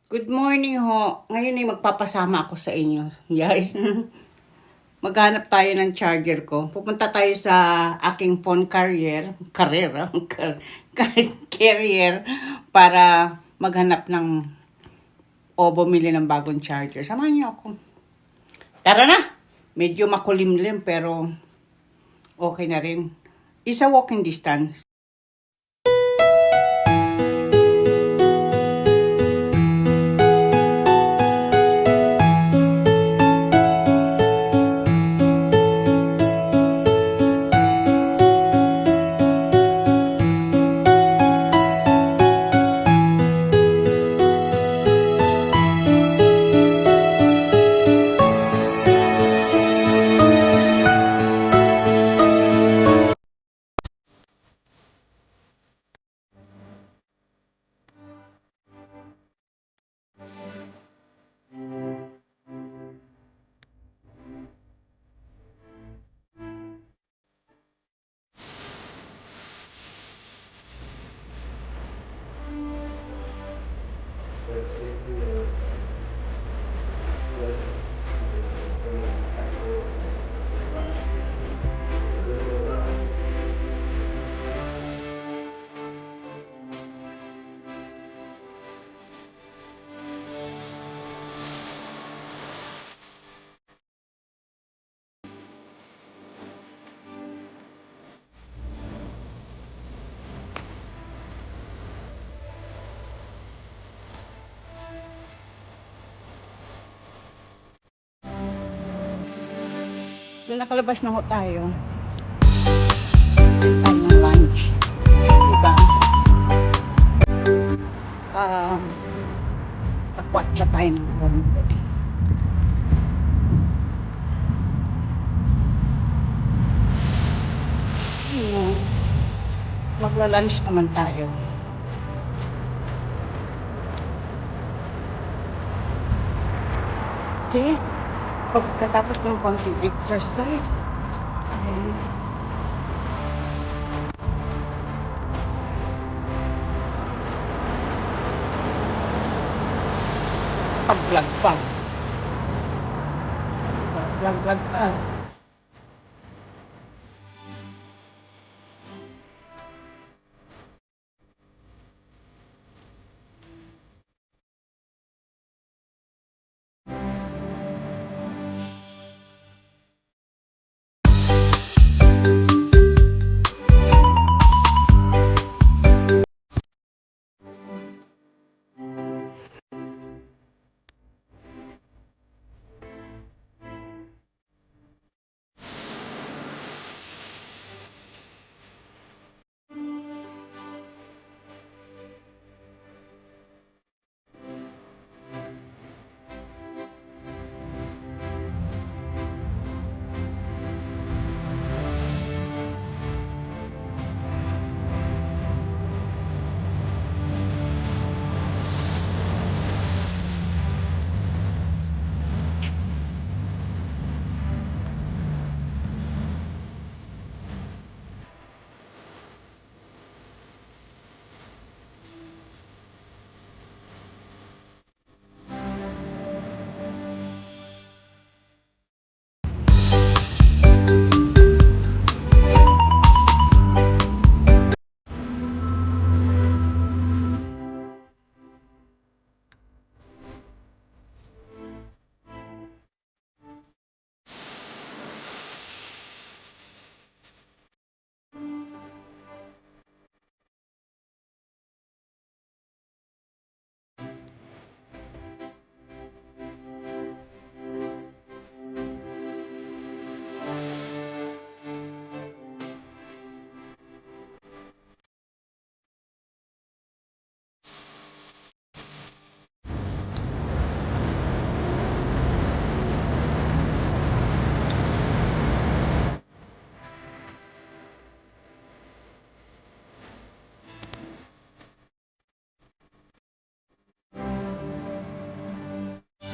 Good morning ho. Ngayon ay magpapasama ako sa inyo. Yay. Maghanap tayo ng charger ko. Pupunta tayo sa aking phone carrier carrier para maghanap ng o bumili ng bagong charger. Samahan niyo ako. Tara na! Medyo makulimlim pero okay na rin. Isa walking distance. Nakalabas na ho tayo. Tayo ng lunch. Diba? Takwat na tayo ng konti. Magla-lunch naman tayo. Okay. Pagkatapos ng konting exercise, pag-vlog pa. Pag-vlog pa.